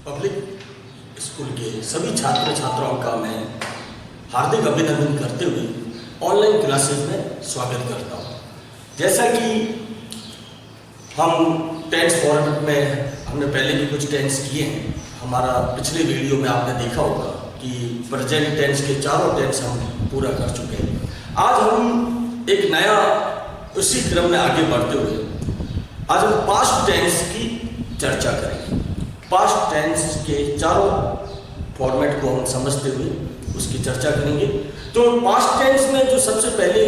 Public school के सभी छात्र छात्राओं का मैं हार्दिक अभिनंदन करते हुए ऑनलाइन क्लासेस में स्वागत करता हूँ। जैसा कि हम टेंस फॉर्मेट में हमने पहले भी कुछ टेंस किए हैं। हमारा पिछले वीडियो में आपने देखा होगा कि प्रेजेंट टेंस के चारों टेंस हम पूरा कर चुके हैं। आज हम एक नया उसी क्रम में आगे बढ़ते हुए आज हम पास्ट टेंस की चर्चा करेंगे। पास्ट टेंस के चारों फॉर्मेट को हम समझते हुए उसकी चर्चा करेंगे। तो पास्ट टेंस में जो सबसे पहले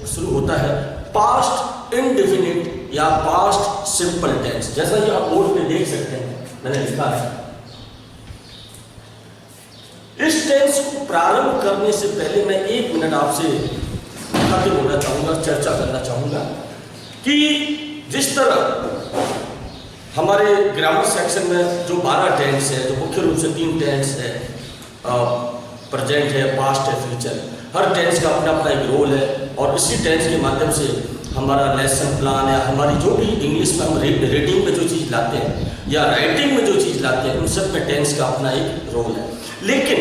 शुरू होता है पास्ट इंडेफिनिट या पास्ट सिंपल टेंस। जैसा कि आप बोर्ड पे देख सकते हैं, मैंने लिखा है। इस टेंस को प्रारंभ करने से पहले मैं 1 मिनट आपसे खातिर बोलना चाहूँगा, चर्चा करना चाहूँगा कि जिस तरह हमारे ग्रामर सेक्शन में जो 12 टेंस है, जो मुख्य रूप से 3 टेंस है, प्रेजेंट है, पास्ट है, फ्यूचर, हर टेंस का अपना अपना एक रोल है। और इसी टेंस के माध्यम से हमारा लेसन प्लान या हमारी जो भी इंग्लिश में हम रीडिंग में जो चीज़ लाते हैं या राइटिंग में जो चीज़ लाते हैं, उन सब में टेंस का अपना एक रोल है। लेकिन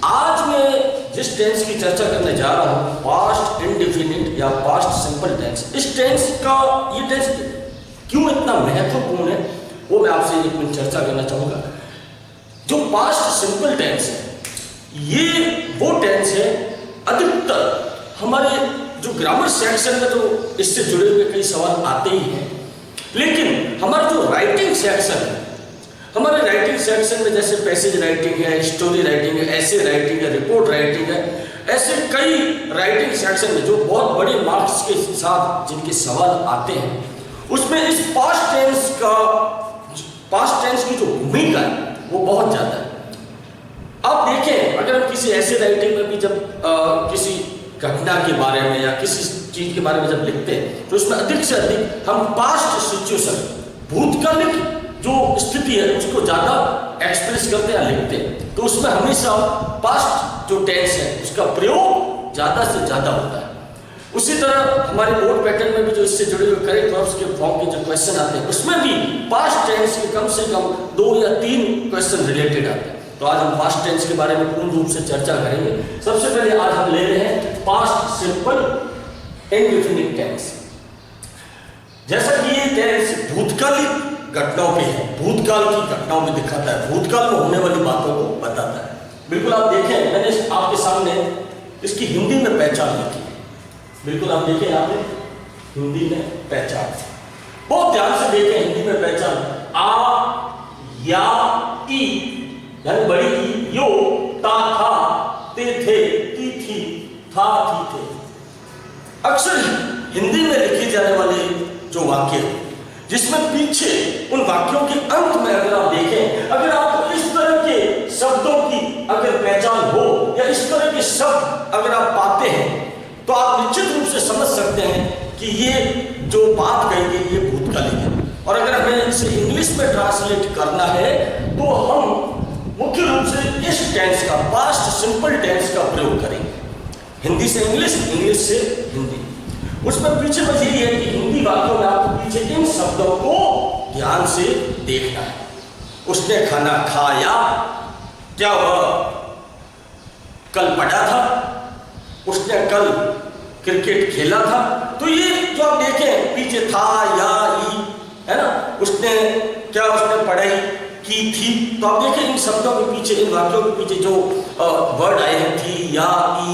आज मैं जिस टेंस की चर्चा करने जा रहा हूँ, पास्ट इंडेफिनिट या पास्ट सिंपल टेंस, इस टेंस का ये टेंस क्यों इतना महत्वपूर्ण है वो मैं आपसे एक मिनट चर्चा करना चाहूँगा। जो पास्ट सिंपल टेंस है, ये वो टेंस है अधिकतर हमारे जो ग्रामर सेक्शन में तो इससे जुड़े हुए कई सवाल आते ही हैं, लेकिन हमारा जो राइटिंग सेक्शन है, हमारे राइटिंग सेक्शन में जैसे पैसेज राइटिंग है, स्टोरी राइटिंग है, ऐसे राइटिंग है, रिपोर्ट राइटिंग है, ऐसे कई राइटिंग सेक्शन में जो बहुत बड़े मार्क्स के साथ जिनके सवाल आते हैं, उसमें इस पास्ट टेंस की जो भूमिका है वो बहुत ज़्यादा है। आप देखें, अगर हम किसी ऐसे राइटिंग में भी जब किसी घटना के बारे में या किसी चीज़ के बारे में जब लिखते हैं, तो उसमें अधिक से अधिक हम पास्ट सिचुएशन, भूतकालिक जो स्थिति है उसको ज़्यादा एक्सप्रेस करते हैं या लिखते हैं। तो उसमें हमेशा पास्ट जो टेंस है उसका प्रयोग ज़्यादा से ज़्यादा होता है। उसी तरह हमारे बोर्ड पैटर्न में भी जो इससे जुड़े हुए करेक्ट वर्ब्स के फॉर्म के जो क्वेश्चन आते हैं, उसमें भी पास्ट टेंस के कम से कम 2 या 3 क्वेश्चन रिलेटेड आते हैं। तो आज हम पास्ट टेंस के बारे में पूर्ण रूप से चर्चा करेंगे। सबसे पहले आज हम ले रहे हैं पास्ट सिंपल इंडेफिनिट टेंस। जैसा कि ये टेंस भूतकालिक घटनाओं पे है, भूतकाल की घटनाओं में दिखाता है, भूतकाल में होने वाली बातों को बताता है। बिल्कुल आप देखें, मैंने आपके सामने इसकी हिंदी में पहचान लिखी है। बिल्कुल आप देखें, यहाँ पे हिंदी में पहचान, बहुत ध्यान से देखें हिंदी में पहचान। आ, या, ई यानी बड़ी ई, यो, ता, था, ते, थे, ती, थी, था, थी, थे। अक्सर हिंदी में लिखे जाने वाले जो वाक्य हैं, जिसमें पीछे उन वाक्यों के अंत में अगर आप देखें, अगर आपको इस तरह के शब्दों की अगर पहचान हो या इस तरह के शब्द अगर आप पाते हैं, तो आप निश्चित रूप से समझ सकते हैं कि ये जो बात कही गई ये भूतकालिक है। और अगर हमें इसे इंग्लिश में ट्रांसलेट करना है तो हम मुख्य रूप से इस टेंस का, पास्ट सिंपल टेंस का प्रयोग करेंगे। हिंदी से इंग्लिश, इंग्लिश से हिंदी। उसमें पीछे बस यही है कि हिंदी वाक्यों में आपको पीछे इन शब्दों को ध्यान से देखना है। उसने खाना खाया, क्या वह कल पढ़ा था, उसने कल क्रिकेट खेला था। तो ये जो आप देखें पीछे था, या, ई, है ना, उसने पढ़ाई की थी। तो आप देखें इन शब्दों के पीछे, इन वाक्यों के पीछे जो वर्ड आए हैं, थी, या, ई,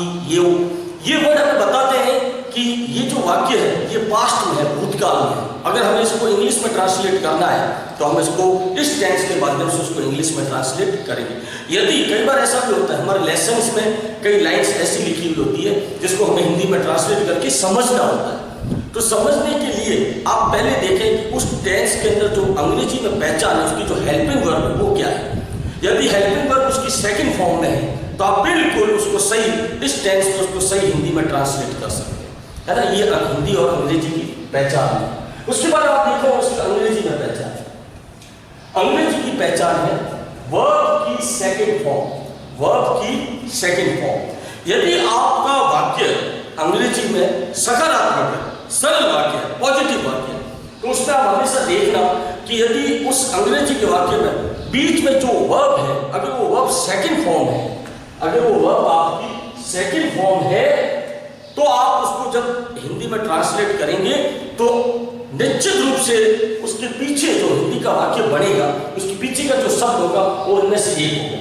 ये वर्ड हमें बताते हैं कि ये जो वाक्य है ये पास्ट में है, भूतकाल में है। अगर हमें इसको इंग्लिश में ट्रांसलेट करना है तो हम इसको इस टेंस के माध्यम से उसको इंग्लिश में ट्रांसलेट करेंगे। यदि कई बार ऐसा भी होता है, हमारे लेसन्स में कई लाइन्स ऐसी लिखी हुई होती है जिसको हमें हिंदी में ट्रांसलेट करके समझना होता है। तो समझने के लिए आप पहले देखें कि उस टेंस के अंदर जो अंग्रेजी में पहचान है, उसकी जो हेल्पिंग वर्ब है वो क्या है। यदि हेल्पिंग वर्ब उसकी सेकेंड फॉर्म में है तो आप बिल्कुल उसको सही, इस टेंस में उसको सही हिंदी में ट्रांसलेट कर सकते हैं, है ना। ये हिंदी और अंग्रेजी की पहचान है। उसके बाद आप देखो उसकी अंग्रेजी में पहचान, अंग्रेजी की पहचान है वर्ब की सेकंड फॉर्म, वर्ब की सेकंड फॉर्म। यदि आपका वाक्य अंग्रेजी में सकारात्मक है, सरल वाक्य है, पॉजिटिव वाक्य है, तो उसमें आप हमेशा देखना कि यदि उस अंग्रेजी के वाक्य में बीच में जो वर्ब है, अगर वो वर्ब सेकंड फॉर्म है, अगर वो वर्ब आपकी सेकंड फॉर्म है, तो आप उसको जब हिंदी में ट्रांसलेट करेंगे तो निश्चित रूप से उसके पीछे जो हिंदी का वाक्य बनेगा, उसके पीछे का जो शब्द होगा वो इनमें से एक होगा,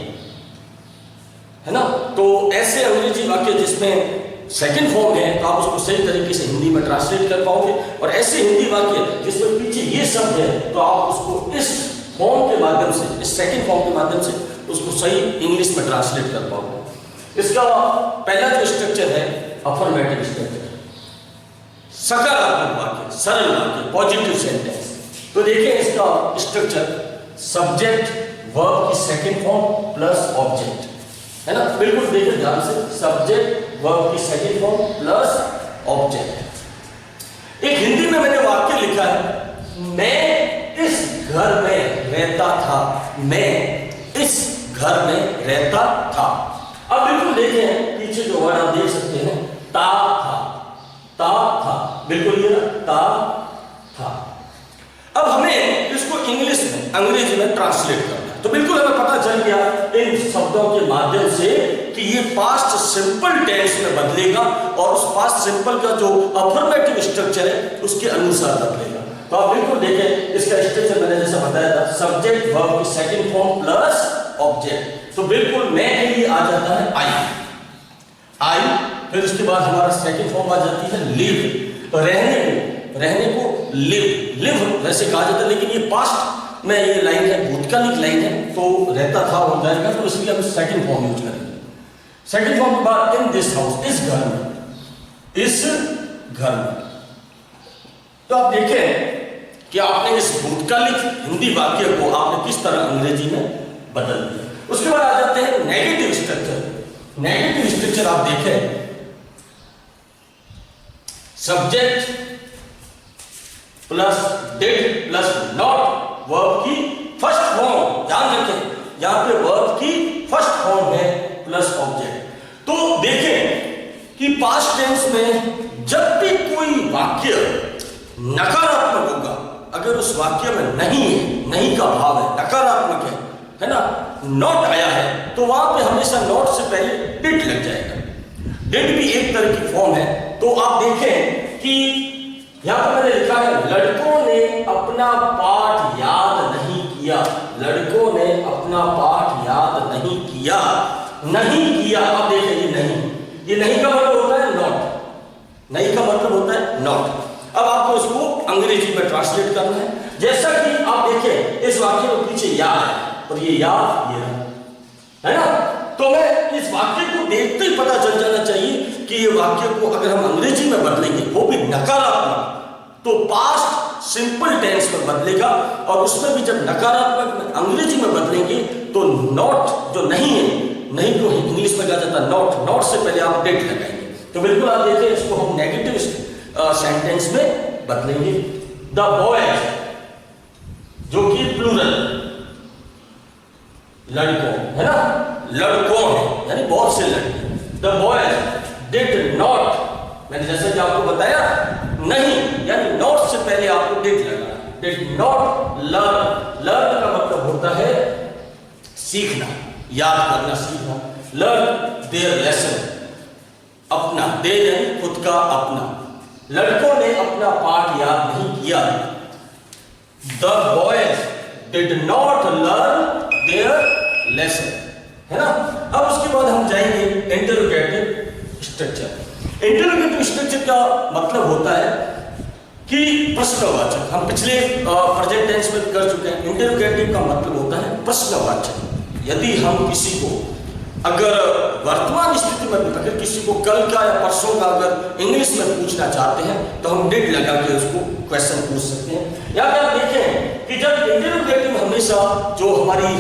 है ना। तो ऐसे अंग्रेजी वाक्य जिसमें सेकंड फॉर्म है तो आप उसको सही तरीके से हिंदी में ट्रांसलेट कर पाओगे, और ऐसे हिंदी वाक्य जिसमें पीछे ये शब्द है तो आप उसको इस फॉर्म के माध्यम से, इस सेकंड फॉर्म के माध्यम से उसको सही इंग्लिश में ट्रांसलेट कर पाओगे। इसका पहला जो स्ट्रक्चर है अफर्मेटिव स्ट्रक्चर, सकारात्मक वाक्य, सरल वाक्य, पॉजिटिव सेंटेंस। तो देखिए इसका स्ट्रक्चर, सब्जेक्ट वर्ब की सेकंड फॉर्म प्लस ऑब्जेक्ट, है ना। बिल्कुल देखिए ध्यान से, सब्जेक्ट वर्ब की सेकंड फॉर्म प्लस ऑब्जेक्ट। एक हिंदी में मैंने वाक्य लिखा है, मैं इस घर में रहता था, मैं इस घर में रहता था। अब बिल्कुल देखें पीछे जो वर्ड आप देख सकते हैं, ता था, ता था, बिल्कुल ये ना, ता था। अब हमें इसको इंग्लिश में, अंग्रेजी में ट्रांसलेट करना है, तो बिल्कुल हमें पता चल गया इन शब्दों के माध्यम से कि ये पास्ट सिंपल टेंस में बदलेगा और उस पास्ट सिंपल का जो अफर्मेटिव स्ट्रक्चर है उसके अनुसार बदलेगा। तो आप बिल्कुल देखें इसका स्ट्रक्चर मैंने जैसा बताया था, सब्जेक्ट वर्ब की सेकंड फॉर्म प्लस ऑब्जेक्ट। तो बिल्कुल मैं के लिए आ जाता है आई, फिर उसके बाद हमारा सेकंड फॉर्म आ जाती है लिव, तो रहने को लिव वैसे कहा जाता है, लेकिन ये पास्ट में ये लाइन है, भूतकालिक लाइन है, तो रहता था हो जाएगा, तो इसलिए हम सेकंड फॉर्म यूज करेंगे। सेकंड फॉर्म के बाद इन दिस हाउस, इस घर में, इस घर में। तो आप देखें कि आपने इस भूतकालिक हिंदी वाक्य को आपने किस तरह अंग्रेजी में बदल दिया। उसके बाद आ जाते हैं नेगेटिव स्ट्रक्चर। नेगेटिव स्ट्रक्चर आप देखें, subject plus did plus not, verb की फर्स्ट फॉर्म, ध्यान रखें यहां पे वर्ब की फर्स्ट फॉर्म है प्लस ऑब्जेक्ट। तो देखें कि पास्ट टेंस में जब भी कोई वाक्य नकारात्मक होगा, अगर उस वाक्य में नहीं है, नहीं का भाव है, नकारात्मक है ना, नॉट आया है, तो वहां पे हमेशा नॉट से पहले डिड लग जाएगा। डिड भी एक तरह की फॉर्म है। तो आप देखें कि यहां पर मैंने लिखा है, लड़कों ने अपना पाठ याद नहीं किया, लड़कों ने अपना पाठ याद नहीं किया, नहीं किया। अब देखें ये नहीं का मतलब होता है नॉट, नहीं का मतलब होता है नॉट। अब आपको उसको अंग्रेजी में ट्रांसलेट करना है, जैसा कि आप देखें इस वाक्य में पीछे या है और ये या ये है ना। तो मैं इस वाक्य को देखते ही पता चल जाना चाहिए कि ये वाक्य को अगर हम अंग्रेजी में बदलेंगे, वो भी नकारात्मक, तो पास्ट सिंपल टेंस में बदलेगा, और उसमें भी जब नकारात्मक में अंग्रेजी में बदलेंगे तो नॉट जो नहीं है, नहीं को इंग्लिश में कहा जाता है नॉट, नॉट से पहले आप डेट लगाएंगे। तो बिल्कुल आप देखें इसको हम नेगेटिव सेंटेंस में बदलेंगे। द बॉयज, जो कि प्लूरल, लड़कों है ना, लड़कों है यानी बहुत से लड़के। द बॉयज डिड नॉट, मैंने जैसे कि आपको बताया नहीं, यानी नॉट से पहले आपको डिड लगाना, डिड नॉट लर्न। लर्न का मतलब होता है सीखना, याद करना, सीखना। लर्न देयर लेसन, अपना, देयर यानी खुद का, अपना। लड़कों ने अपना पाठ याद नहीं किया। The boys did not learn their lesson, है ना। अब उसके बाद हम जाएंगे इंटरोगेटिव स्ट्रक्चर। इंटरोगेटिव स्ट्रक्चर का मतलब होता है कि प्रश्नवाचक, हम पिछले प्रेजेंट टेंस में कर चुके हैं। इंटरोगेटिव का मतलब होता है प्रश्नवाचक। यदि हम किसी को अगर वर्तमान स्थिति में अगर किसी को कल का या परसों का अगर इंग्लिश में पूछना चाहते हैं तो हम डिड लगा के उसको क्वेश्चन पूछ सकते हैं। या फिर आप देखें कि जब इंटरोगेटिव हमेशा जो हमारी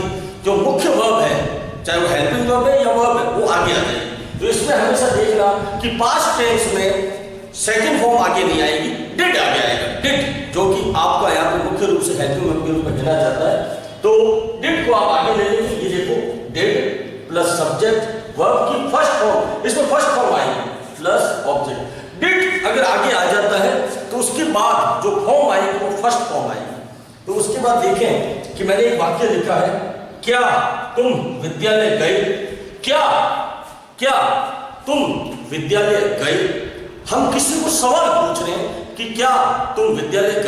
जो मुख्य वर्ब है, चाहे वो हेल्पिंग वर्ब है या वर्ब है, वो आगे आ जाएगी। तो इसमें हमेशा देखना कि पास्ट टेंस में सेकंड फॉर्म आगे नहीं आएगी, डिड आगे आएगा। डिड जो कि आपका यहाँ पे मुख्य रूप से हेल्पिंग वर्ब के रूप में गिना जाता है, तो डिड को आप आगे ले लेंगे। ये देखो डिड प्लस सब्जेक्ट वर्ब की फर्स्ट फॉर्म, इसमें फर्स्ट फॉर्म आएगी प्लस ऑब्जेक्ट। डिड अगर आगे आ जाता है तो उसके बाद जो फॉर्म आएगी वो फर्स्ट फॉर्म आएगी। तो उसके बाद देखें कि मैंने एक वाक्य लिखा है, क्या तुम विद्यालय गए? क्या क्या तुम विद्यालय गए? हम किसी को सवाल पूछ रहे हैं कि क्या तुम विद्यालय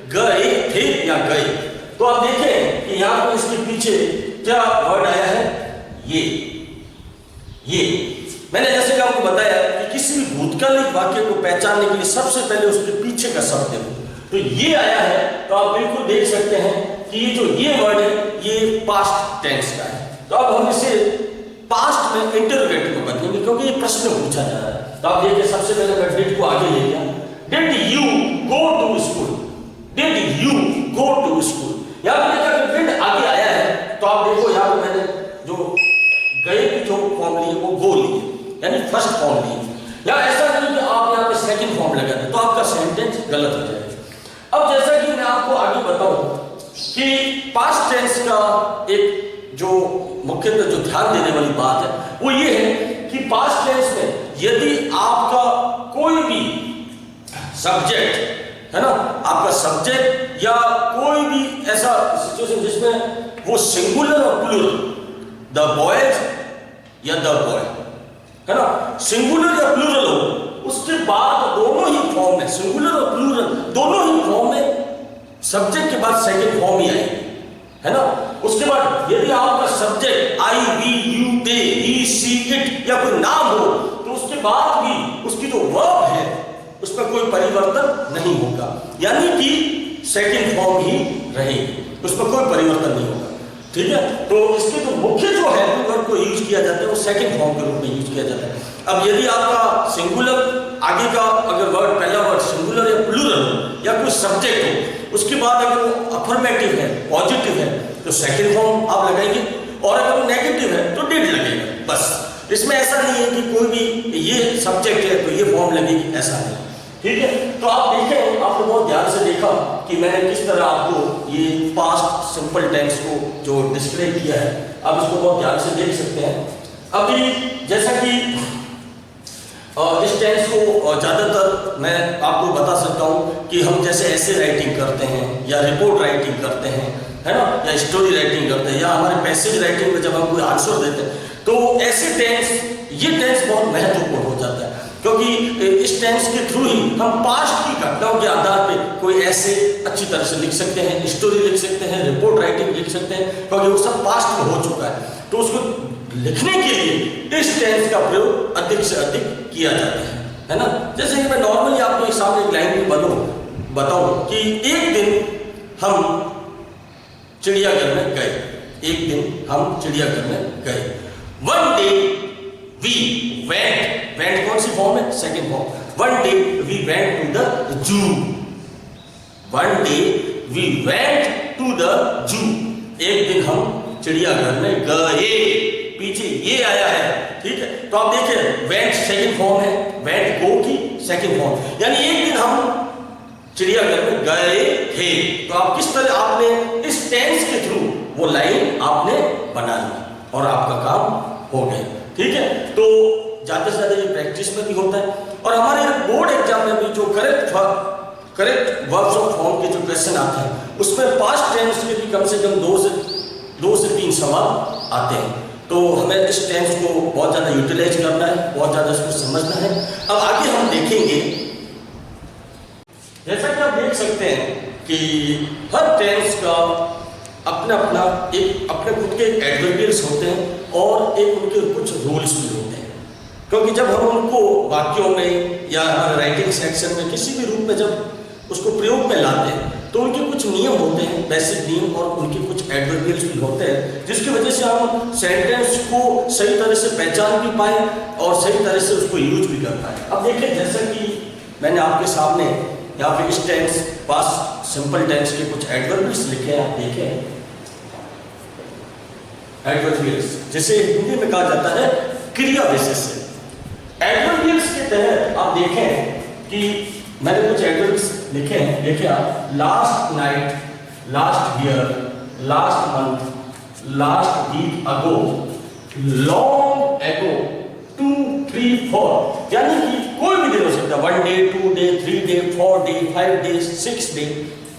गए थे या गए? तो आप देखें कि यहां पर इसके पीछे क्या वर्ड आया है, ये मैंने जैसे कि आपको बताया कि किसी भी भूतकालिक वाक्य को पहचानने के लिए सबसे पहले उसके पीछे का शब्द देखो, तो ये आया है। तो आप बिल्कुल देख सकते हैं कि ये जो ये वर्ड है ये पास्ट टेंस का है। तो अब हम इसे पास्ट में इंटरोगेटिव में बदलेंगे क्योंकि ये प्रश्न पूछा जा रहा है। तो आप देखिए, सबसे पहले मैं डिड को आगे ले लिया, did you go to school? Did you go to school? यहां पर देखा कि डिड आगे आया है, तो आप देखो यहां पर मैंने जो गए की जो फॉर्म ली वो गो ली, यानी फर्स्ट फॉर्म ली। या ऐसा नहीं कि आप यहाँ पे सेकंड फॉर्म लगा दें तो आपका सेंटेंस गलत हो जाएगा। अब जैसा कि मैं आपको आगे बताऊं कि पास्ट टेंस का एक जो मुख्यतः जो ध्यान देने वाली बात है वो ये है कि पास्ट टेंस में यदि आपका कोई भी सब्जेक्ट है ना, आपका सब्जेक्ट या कोई भी ऐसा सिचुएशन जिसमें वो सिंगुलर और प्लूरल, द बॉयज या द बॉय है ना, सिंगुलर या प्लूरल हो, उसके बाद दोनों ही फॉर्म में, सिंगुलर और प्लूरल दोनों ही फॉर्म में सब्जेक्ट के बाद सेकंड फॉर्म ही आएगी, है ना। उसके बाद यदि आपका subject I, we, you, they, he, she, it या कोई नाम हो तो उसके बाद भी उसकी जो वर्ब है उसमें कोई परिवर्तन नहीं होगा, यानी कि सेकंड फॉर्म ही रहेगी, उसमें कोई परिवर्तन नहीं होगा। ठीक है, तो इसके जो मुख्य जो है वर्ब को यूज किया जाता है वो सेकंड फॉर्म के रूप में यूज किया जाता है। अब यदि आपका सिंगुलर आगे का अगर वर्ड, पहला वर्ड सिंगुलर या प्लूरल हो या कोई सब्जेक्ट हो, उसके बाद अगर वो अफर्मेटिव है, पॉजिटिव है तो सेकंड फॉर्म आप लगाएंगे, और अगर वो नेगेटिव है तो डिड लगेगा। बस इसमें ऐसा नहीं है कि कोई भी ये सब्जेक्ट है तो ये फॉर्म लगेगी, ऐसा नहीं। ठीक है, तो आप देखें, आपने बहुत ध्यान से देखा कि मैंने किस तरह आपको ये पास्ट सिंपल टेंस को जो डिस्क्राइब किया है, आप इसको बहुत ध्यान से देख सकते हैं। अभी जैसा कि इस टेंस को ज़्यादातर मैं आपको बता सकता हूँ कि हम जैसे ऐसे राइटिंग करते हैं या रिपोर्ट राइटिंग करते हैं, है ना, या स्टोरी राइटिंग करते हैं, या हमारे पैसेज राइटिंग में जब हम कोई आंसर देते हैं तो ऐसे टेंस, ये टेंस बहुत महत्वपूर्ण हो जाता है क्योंकि इस टेंस के थ्रू ही हम पास्ट की घटनाओं के आधार पे कोई ऐसे अच्छी तरह से लिख सकते हैं, स्टोरी लिख सकते हैं, रिपोर्ट राइटिंग लिख सकते हैं, क्योंकि वो सब पास्ट में हो चुका है। तो उसको लिखने के लिए इस टेंस का प्रयोग अधिक से अधिक किया जाता है ना। जैसे कि मैं नॉर्मली आपको सामने एक लाइन में बताऊं कि एक दिन हम चिड़ियाघर में गए, एक दिन हम चिड़ियाघर में गए। वन डे वी वेंट कौन सी फॉर्म है, second form. One day we went to the zoo, one day we went to the zoo, एक दिन हम चिड़ियाघर में गए, पीछे ये आया है। ठीक है, तो आप देखिए वेंट सेकंड फॉर्म है, वेंट गो की सेकंड फॉर्म, यानी एक दिन हम चिड़ियाघर में गए थे। तो आप किस तरह आपने इस टेंस के थ्रू वो लाइन आपने बना ली और आपका काम हो गया। ठीक है, तो ज्यादा से ज्यादा ये प्रैक्टिस में भी होता है, और हमारे बोर्ड एग्जाम में भी जो करेक्ट वर्ब्स ऑफ फॉर्म के जो क्वेश्चन आते हैं उसमें पास्ट टेंस के भी कम से कम दो से तीन सवाल आते हैं। तो हमें इस टेंस को बहुत ज़्यादा यूटिलाइज करना है, बहुत ज़्यादा इसको समझना है। अब आगे हम देखेंगे, जैसा कि आप देख सकते हैं कि हर टेंस का अपना अपना एक अपने खुद के एडवर्बियल्स होते हैं और एक उनके कुछ रूल्स भी होते हैं, क्योंकि जब हम उनको वाक्यों में या हमारे राइटिंग सेक्शन में किसी भी रूप में जब उसको प्रयोग में लाते हैं तो उनके कुछ नियम होते हैं, बेसिक नियम, और उनके कुछ एडवर्बियल्स भी होते हैं जिसकी वजह से हम सेंटेंस को सही तरह से पहचान भी पाए और सही तरह से उसको यूज भी कर पाए। अब देखिए, जैसा कि मैंने आपके सामने यहाँ पे इस टेंस पास्ट सिंपल टेंस के कुछ एडवर्बियल्स लिखे हैं, आप देखें एडवर्बियल्स, जिसे हिंदी में कहा जाता है क्रिया विशेषण। एडवर्बियल्स के तहत आप देखें कि मैंने कुछ एडवर्बियल्स लिखे हैं, देखिए आप, last night, last year, last month, last week ago, long ago, 2, 3, 4, यानी कि कोई भी दिन हो सकता है, 1 day, 2 day, 3 day, 4 day, 5 day, 6 day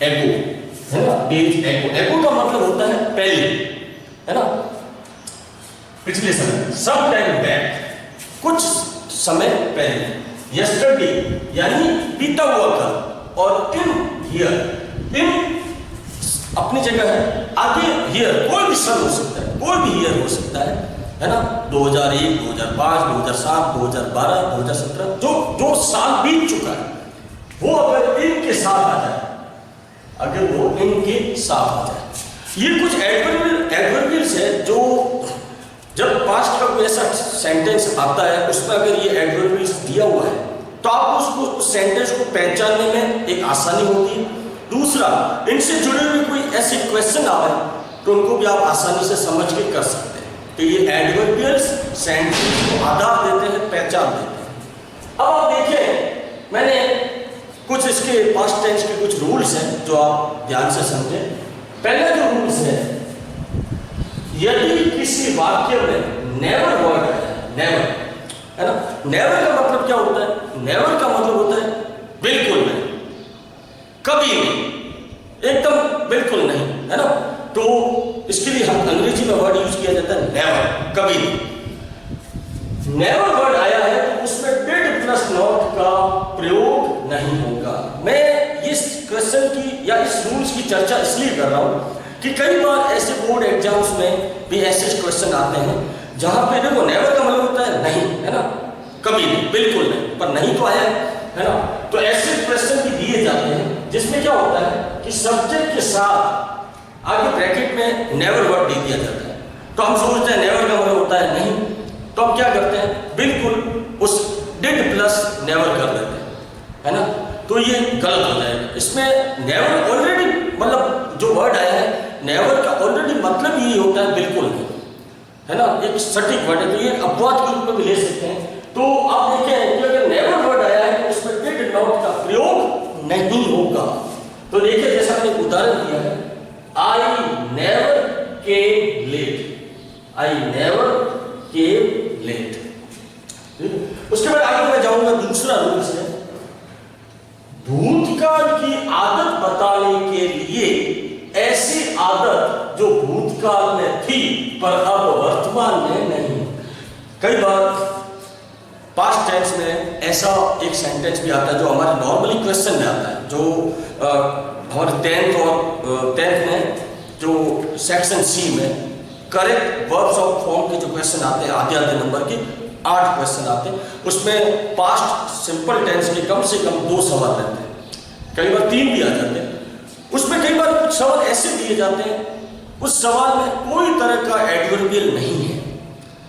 एगो। है ना, डेज एगो। एगो का मतलब होता है पहले, है ना, पिछले समय, सम टाइम बैक, कुछ समय पहले। यस्टरडे यानी बीता हुआ कल, और इन हियर, इन अपनी जगह है, आगे हियर कोई भी सन हो सकता है, कोई भी ईयर हो सकता है ना, 2001, 2005, 2007, 2012, 2017, जो साल बीत चुका है वो अगर इनके साथ आ जाए, अगर वो इनके साथ आ जाए, ये कुछ एडवर्बियल्स है जो जब पास्ट का कोई ऐसा सेंटेंस आता है उसमें अगर ये एडवर्बियल्स दिया हुआ है तो आप उसको, उस सेंटेंस को पहचानने में एक आसानी होती है। दूसरा, इनसे जुड़े हुए कोई ऐसे क्वेश्चन आए तो उनको भी आप आसानी से समझ के कर सकते हैं। तो ये एडवर्बियल्स सेंटेंस को आधार देते हैं, पहचान देते हैं। अब आप देखें, मैंने कुछ इसके पास्ट टेंस के कुछ रूल्स हैं जो आप ध्यान से समझें। पहला जो रूल्स है, यदि किसी वाक्य में नेवर वर्ड है, नेवर, है ना, नेवर का मतलब क्या होता है? नेवर का मतलब होता है बिल्कुल नहीं, कभी नहीं, एकदम बिल्कुल नहीं, है ना। तो इसके लिए हम अंग्रेजी में वर्ड यूज किया जाता है नेवर, कभी नहीं। नेवर वर्ड आया है तो उसमें डिड प्लस नॉट का प्रयोग नहीं होगा। मैं इस क्वेश्चन की या इस रूल्स की चर्चा इसलिए कर रहा हूं कि कई बार ऐसे बोर्ड एग्जाम्स में भी ऐसे क्वेश्चन आते हैं जहां पे देखो नेवर का मतलब होता है नहीं, है ना, कभी नहीं, बिल्कुल नहीं, पर नहीं तो आया है ना। तो ऐसे क्वेश्चन भी दिए जाते हैं जिसमें क्या होता है कि सब्जेक्ट के साथ आगे ब्रैकेट में नेवर वर्ड दे दिया जाता है। तो हम सोचते हैं नेवर का मतलब होता है नहीं, तो हम क्या करते हैं, बिल्कुल उस डिड प्लस नेवर कर देते हैं, है ना। तो ये गलत हो जाएगा। इसमें नेवर ऑलरेडी मतलब जो वर्ड आया है नेवर का ऑलरेडी मतलब ये होता है बिल्कुल नहीं, है ना, एक सटीक वर्ड है, तो ये अपवाद के रूप में भी ले सकते हैं। तो आप देखें कि अगर नेवर वर्ड आया है तो उसमें डिड नॉट का प्रयोग नहीं होगा। तो देखिए, जैसा मैंने उदाहरण दिया है, I never came late, I never came late. उसके बाद आगे मैं जाऊंगा, दूसरा रूल है, भूतकाल की आदत बताने के लिए ऐसी आदत जो भूतकाल में थी पर अब वर्तमान में नहीं। कई बार पास्ट टेंस में ऐसा एक सेंटेंस भी आता है जो हमारे नॉर्मली क्वेश्चन में आता है, जो हमारे 10th में जो सेक्शन सी में करेक्ट वर्ब्स ऑफ फॉर्म के जो क्वेश्चन आते हैं, आधे नंबर के 8 क्वेश्चन आते हैं, उसमें पास्ट सिंपल टेंस के कम से कम 2 सवाल रहते हैं, कई बार 3 भी आ जाते हैं। उसमें कई बार कुछ सवाल ऐसे दिए जाते हैं, उस सवाल में कोई तरह का एडवर्बियल नहीं है,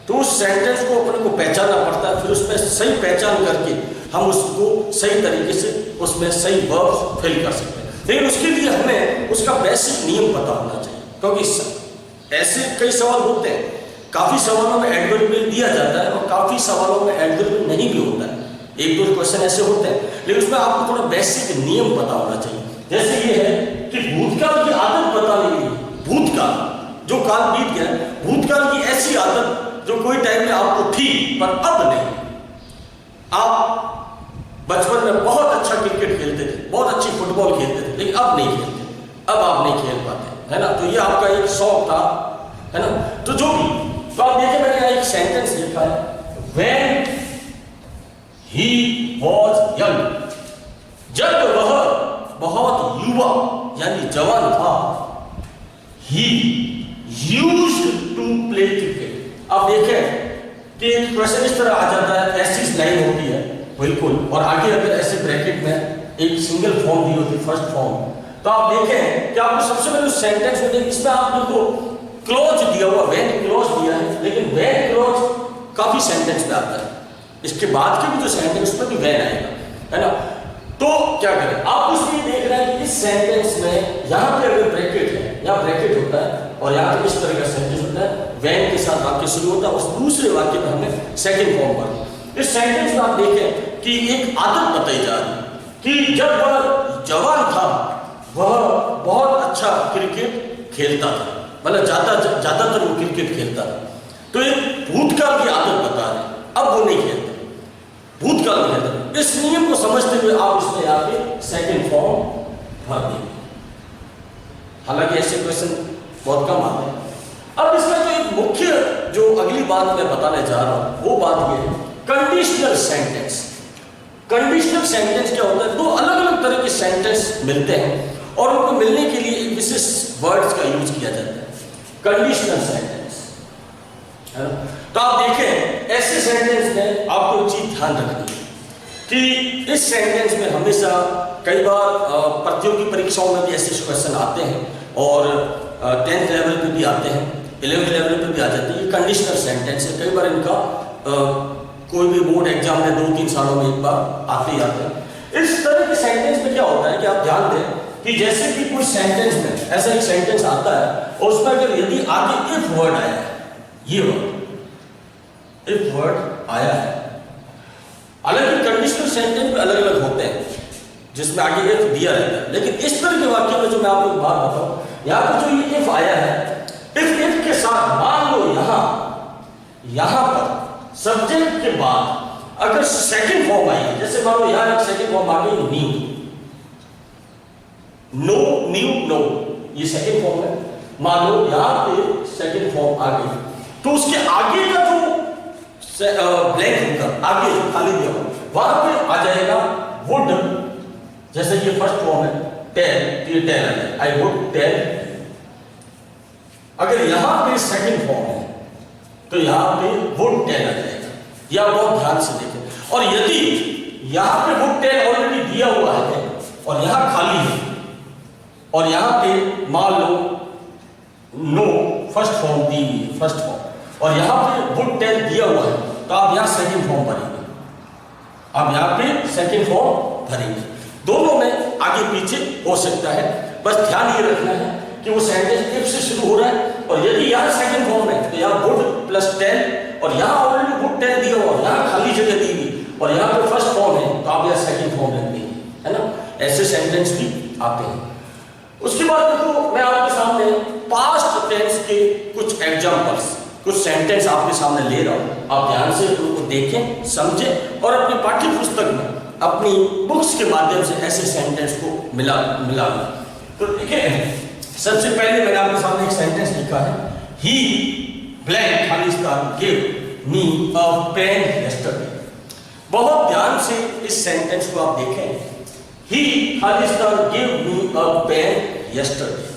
तो उस सेंटेंस को अपने को पहचानना पड़ता है, फिर उसमें सही पहचान करके हम उसको सही तरीके से उसमें सही वर्ब फिल कर सकते हैं। लेकिन उसके लिए हमें उसका बेसिक नियम पता होना चाहिए, क्योंकि ऐसे कई सवाल होते हैं, काफ़ी सवालों में एडवर्बियल दिया जाता है और काफ़ी सवालों में एडवर्बियल नहीं भी होता है। 1-2 क्वेश्चन ऐसे होते हैं, लेकिन उसमें आपको थोड़ा बेसिक नियम पता होना चाहिए। जैसे ये है कि भूतकाल की आदत बताने के लिए, भूतकाल जो काल बीत गया, भूतकाल की ऐसी आदत जो कोई टाइम में आपको थी पर अब नहीं। आप बचपन में बहुत अच्छा क्रिकेट खेलते थे, बहुत अच्छी फुटबॉल खेलते थे, लेकिन अब नहीं खेलते, अब आप नहीं खेल पाते, है ना। तो ये आपका एक शौक था, है ना। तो जो भी, तो आप देखिए, मैंने यहाँ एक सेंटेंस लिखा है, When he was young, जब वह बहुत युवा यानी जवान था, he used to play cricket। अब देखें कि क्वेश्चन इस तरह आ जाता है, ऐसी लाइन होती है बिल्कुल, और आगे अगर ऐसे ब्रैकेट में एक सिंगल फॉर्म दी होती, फर्स्ट फॉर्म, तो आप देखें कि आपको सबसे पहले सेंटेंस में इसमें आप देखो क्लॉज दिया हुआ, व्हेन क्लॉज दिया है, लेकिन व्हेन क्लॉज काफी सेंटेंस में आता है, इसके बाद के भी जो सेंटेंस उसमें भी व्हेन आएगा, है ना। तो क्या करें, आप उसमें देख रहे हैं कि इस सेंटेंस में यहाँ पे अगर ब्रैकेट है, यहाँ ब्रैकेट होता है और यहाँ पे इस तरह का सेंटेंस होता है, व्हेन के साथ वाक्य शुरू होता है, उस दूसरे वाक्य में हमने सेकंड फॉर्म पर। इस सेंटेंस में आप देखें कि एक आदत बताई जा रही है कि जब वह जवान था वह बहुत अच्छा क्रिकेट खेलता था, मतलब ज्यादातर वो क्रिकेट खेलता था। तो एक भूतकाल की आदत बता रहे, अब वो नहीं खेलता, भूतकाल में खेलता। इस नियम को समझते हुए आप इसमें आके सेकंड फॉर्म भर देंगे। हालांकि ऐसे क्वेश्चन बहुत कम आते हैं। अब इसका जो एक मुख्य जो अगली बात मैं बताने जा रहा हूं वो बात ये है कंडीशनल सेंटेंस। कंडीशनल सेंटेंस क्या होता है? दो अलग अलग तरह के सेंटेंस मिलते हैं और उनको मिलने के लिए एक विशेष वर्ड्स का यूज किया जाता है, कंडीशनल सेंटेंस, है ना। तो आप देखें ऐसे सेंटेंस में आपको एक चीज ध्यान रखनी है कि इस सेंटेंस में हमेशा कई बार प्रतियोगी परीक्षाओं में भी ऐसे क्वेश्चन आते हैं और 10th लेवल पे भी आते हैं, 11th लेवल पे भी आ जाते हैं। ये कंडीशनल सेंटेंस है, कई बार इनका कोई भी बोर्ड एग्जाम में 2-3 सालों में एक बार आते ही आते हैं। इस तरह के सेंटेंस में क्या होता है कि आप ध्यान दें कि जैसे कि कोई सेंटेंस में ऐसा एक सेंटेंस आता है और उसमें अगर यदि आगे इफ वर्ड आया है, ये वर्ड इफ वर्ड आया है, हालांकि कंडीशनल सेंटेंस में अलग अलग होते हैं जिसमें आगे इफ दिया रहता है, लेकिन इस तरह के वाक्य में जो मैं आपको एक बात बताऊं, यहां पर जो ये इफ आया है, इफ के साथ मान लो यहां पर सब्जेक्ट के बाद अगर सेकंड फॉर्म आई है, जैसे मान लो यहां एक सेकंड फॉर्म आ गई न्यू, नो न्यू नो, ये सेकंड फॉर्म है। मान लो यहां पे सेकंड फॉर्म आ गई तो उसके आगे का जो ब्लैंक होगा, आगे जो खाली दिया होगा वहां पे आ जाएगा वुड, जैसे ये फर्स्ट फॉर्म है टेल, तो ये टेल आ जाएगा, आई वुड टेल। अगर यहां पे सेकंड फॉर्म है तो यहां पे वुड टेल आ जाएगा, या बहुत ध्यान से देखें। और यदि यहां पे वुड टेल ऑलरेडी दिया हुआ है और यहां खाली है और यहां पे मान लो नो फर्स्ट फॉर्म दी हुई है, फर्स्ट फॉर्म, और यहां पे वुड टेल दिया हुआ है, तो आप यहां सेकंड फॉर्म भरेंगे, आप यहां पे सेकंड फॉर्म भरेंगे। दोनों में आगे पीछे हो सकता है, बस ध्यान ये रखना है कि वो सेंटेंस इफ से शुरू हो रहा है और यदि यहां सेकंड फॉर्म है तो यहां वुड प्लस टेल और यहां ऑलरेडी वुड टेल दिया हुआ, यहां खाली जगह दी हुई और यहां पे फर्स्ट फॉर्म है, तो आप यहां सेकंड फॉर्म रख देंगे, है ना। ऐसे सेंटेंस भी आते हैं। उसके बाद देखो मैं आपके सामने पास्ट टेंस के कुछ एग्जांपल्स, कुछ सेंटेंस आपके सामने ले रहा हूं, आप ध्यान से उनको देखें, समझें और अपनी पाठ्य पुस्तक में, अपनी बुक्स के माध्यम से ऐसे सेंटेंस को मिला। तो देखिए सबसे पहले मैंने आपके सामने एक सेंटेंस लिखा है, ही ब्लैंक खाली स्थान गिव मी अ पेन यस्टरडे। बहुत ध्यान से इस सेंटेंस को आप देखें, ही खाली स्थान गिव मी अ पेन यस्टरडे।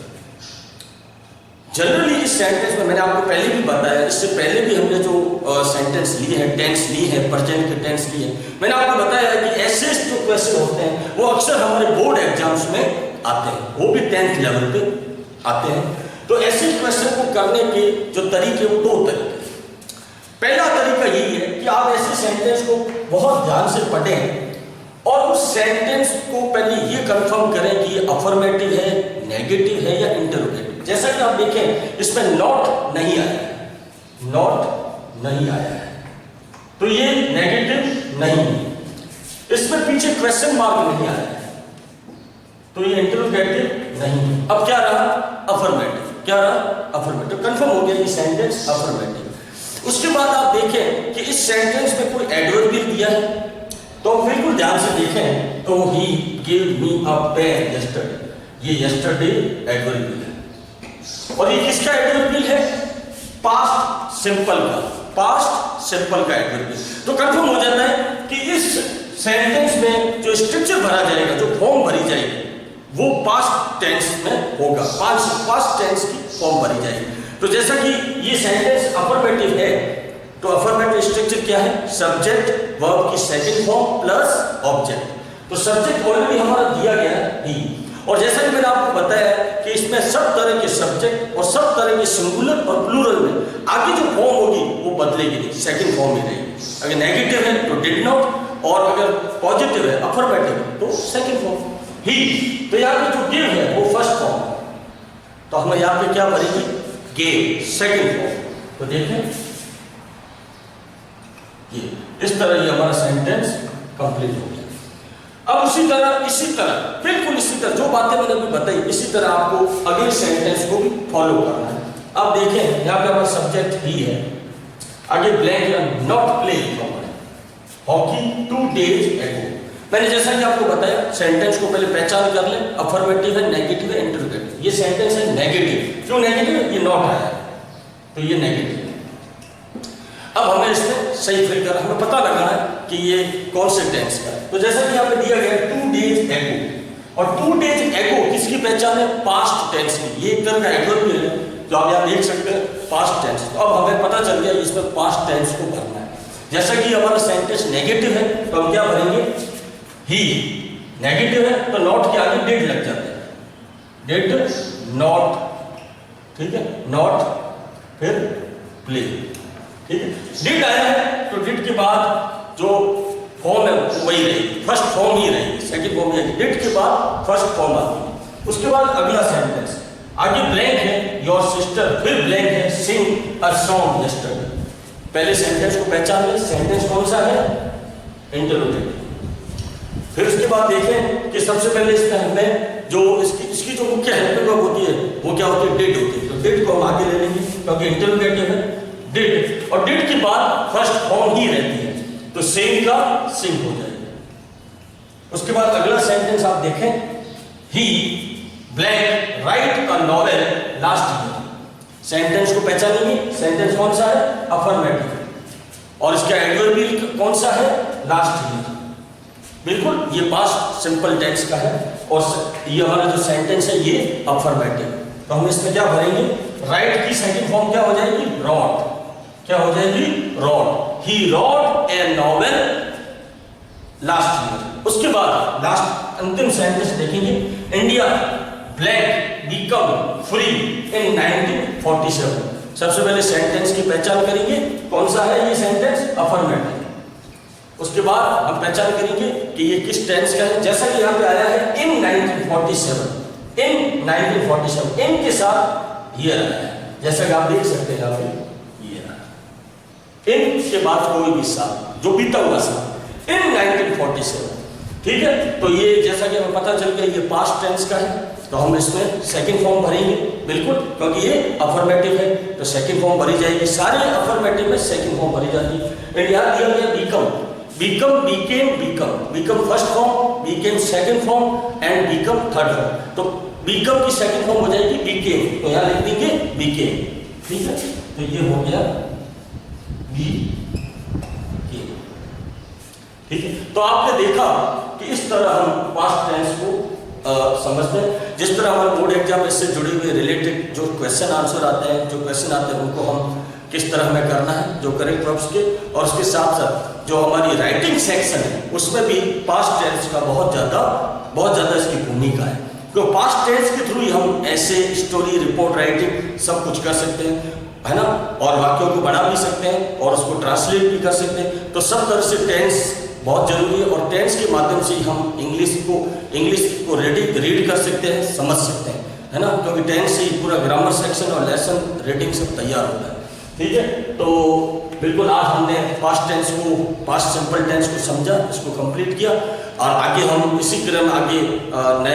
जनरली इस सेंटेंस में मैंने आपको पहले भी बताया, इससे पहले भी हमने जो सेंटेंस लिए हैं, टेंस लिए हैं, प्रेजेंट के टेंस लिए हैं, मैंने आपको बताया कि ऐसे जो क्वेश्चन होते हैं वो अक्सर हमारे बोर्ड एग्जाम्स में आते हैं, वो भी 10th लेवल पे आते हैं। तो ऐसे क्वेश्चन को करने के जो तरीके वो 2 तरीके। पहला तरीका यही है कि आप ऐसे सेंटेंस को बहुत ध्यान से पढ़ें और उस सेंटेंस को पहले ये कंफर्म करें कि ये अफर्मेटिव है, नेगेटिव है या इंटरोगेटिव। जैसा कि आप देखें इसमें नॉट नहीं आया है, नॉट नहीं आया है, तो ये नेगेटिव नहीं है। इसमें पीछे क्वेश्चन मार्क नहीं आया है, तो ये इंटरोगेटिव नहीं है। अब क्या रहा? अफर्मेटिव। क्या रहा? अफर्मेटिव। कंफर्म हो गया ये सेंटेंस अफर्मेटिव। उसके बाद आप देखें कि इस सेंटेंस में कोई एडवर्बियल दिया है, तो बिल्कुल ध्यान से देखें तो ही गिव मी अ पेन यस्टरडे, ये यस्टरडे एडवर्बियल है और ये किसका एडवर्बियल है? पास्ट सिंपल का, पास्ट सिंपल का एडवर्बियल। तो कंफर्म हो जाता है कि इस सेंटेंस में जो स्ट्रक्चर भरा जाएगा, जो फॉर्म भरी जाएगी वो पास्ट टेंस में होगा, पास्ट टेंस की फॉर्म भरी जाएगी। तो जैसा कि ये सेंटेंस अफर्मेटिव है तो अफर्मेटिव स्ट्रक्चर क्या है? सब्जेक्ट वर्ब की सेकंड फॉर्म प्लस ऑब्जेक्ट। तो सब्जेक्ट ऑलरेडी हमारा दिया गया है ही, और जैसा कि मैंने आपको बताया कि इसमें सब तरह के सब्जेक्ट और सब तरह के सिंगुलर और प्लूरल में आगे जो फॉर्म होगी वो बदलेगी नहीं, सेकंड फॉर्म ही रहेगी। अगर नेगेटिव है तो डिड नॉट, और अगर पॉजिटिव है अफर्मेटिव है तो सेकंड फॉर्म ही। तो यहाँ पे जो गिव है वो फर्स्ट फॉर्म है, तो हमें यहाँ पे क्या बनेगी? Gave, second form. तो देखें ये इस तरह ये हमारा सेंटेंस कंप्लीट हो गया। अब इसी तरह बिल्कुल इसी तरह जो बातें मैंने अभी बताई, इसी तरह आपको अगले सेंटेंस को भी फॉलो करना है। अब देखें यहाँ पे हमारा सब्जेक्ट ही है, आगे ब्लैंक या नॉट प्ले लिखा हुआ है, हॉकी 2 days ago। मैंने जैसा कि आपको बताया, सेंटेंस को पहले पहचान कर ले, अफर्मेटिव है, नेगेटिव है, इंटरोगेटिव। ये सेंटेंस है नेगेटिव। क्यों नेगेटिव? ये नॉट आया तो ये नेगेटिव है। अब हमें इसमें सही फिल कर, हमें पता लगा है कि ये कौन से टेंस का है। तो जैसा कि यहाँ पे दिया गया 2 days ago, और 2 days ago किसकी पहचान है? पास्ट टेंस की। ये एक तरह का एडवर्ब है जो आप यहाँ देख सकते हैं, पास्ट टेंस। तो अब हमें पता चल गया इसमें पास्ट टेंस को भरना है। जैसा कि हमारा सेंटेंस नेगेटिव है तो हम क्या भरेंगे? ही। नेगेटिव है तो नॉट के आगे डिड लग जाते हैं, डिड नॉट, ठीक है, नॉट फिर प्ले, ठीक है। डिड आया है तो डिड के बाद जो फॉर्म है वही रहेगी, फर्स्ट फॉर्म ही रहेगी, सेकंड फॉर्म नहीं। डिड के बाद फर्स्ट फॉर्म आती है। उसके बाद अगला सेंटेंस, आगे ब्लैंक है योर सिस्टर, फिर ब्लैंक है सिंग अ सॉन्ग यस्टरडे। पहले सेंटेंस को पहचान ले, सेंटेंस कौन सा है? इंटरोगेटिव। फिर उसके बाद देखें कि सबसे पहले इसमें हमें जो इसकी जो मुख्य हेल्पिंग वर्ब होती है वो क्या होती है? डिड होती है। तो डिड को हम आगे ले लेंगे क्योंकि इंटरोगेटिव है, डिड। और डिड के बाद फर्स्ट फॉर्म ही रहती है तो सेम का सिंग हो जाएगा। उसके बाद अगला सेंटेंस आप देखें, he blank write a novel last year. Sentence को पहचानेंगे, सेंटेंस कौन सा है? अफर्मेटिव। और इसका एडवर्ब कौन सा है? Last year. बिल्कुल, ये पास्ट सिंपल टेंस का है और ये हमारा जो सेंटेंस है ये अफर्मेटिव। तो हम इसमें क्या भरेंगे? राइट की सेकंड फॉर्म क्या हो जाएगी? रॉट। क्या हो जाएगी? Wrote. He wrote a novel last year. उसके बाद लास्ट अंतिम सेंटेंस देखेंगे, India blank become free in 1947। सबसे पहले सेंटेंस की पहचान करेंगे, कौन सा है ये सेंटेंस? अफर्मेटिव। उसके बाद हम पहचान करेंगे कि ये किस टेंस का है। जैसा कि यहाँ पे आया है इन 1947, इन 1947, इन के साथ ईयर आया है, जैसा कि आप देख सकते हैं यहाँ पे इन के बाद कोई भी साल जो बीता हुआ साल, इन 1947, ठीक है। तो ये जैसा कि हमें पता चल गया ये पास्ट टेंस का है तो हम इसमें सेकंड फॉर्म भरेंगे, बिल्कुल, क्योंकि ये अफर्मेटिव है तो सेकंड फॉर्म भरी जाएगी। सारे अफर्मेटिव में सेकंड फॉर्म भरी जाती है। यहाँ दिया गया become, become, became, become, become first form, became second form and become third form. तो बिकम की सेकंड फॉर्म हो जाएगी बिकेम, तो यहाँ लिख देंगे बिकेम, ठीक है। तो ये हो गया ठीक है। तो आपने देखा कि इस तरह हम पास्ट टेंस को समझते हैं। जिस तरह हमारे बोर्ड एग्जाम इससे जुड़े हुए रिलेटेड जो क्वेश्चन आंसर आते हैं, जो क्वेश्चन आते हैं उनको हम किस तरह हमें करना है, जो करेक्ट वर्ब्स के, और उसके साथ साथ जो हमारी राइटिंग सेक्शन है उसमें भी पास्ट टेंस का बहुत ज़्यादा इसकी भूमिका है। तो पास्ट टेंस के थ्रू ही हम ऐसे स्टोरी, रिपोर्ट राइटिंग सब कुछ कर सकते हैं, है ना, और वाक्यों को बना भी सकते हैं और उसको ट्रांसलेट भी कर सकते हैं। तो सब तरह से टेंस बहुत जरूरी है और टेंस के माध्यम से हम इंग्लिश को रीड कर सकते हैं, समझ सकते हैं, है ना, क्योंकि टेंस से ही पूरा ग्रामर सेक्शन और लेसन रीडिंग सब तैयार होता है, ठीक है। तो बिल्कुल आज हमने पास्ट टेंस को, पास्ट सिंपल टेंस को समझा, इसको कंप्लीट किया और आगे हम इसी क्रम आगे नए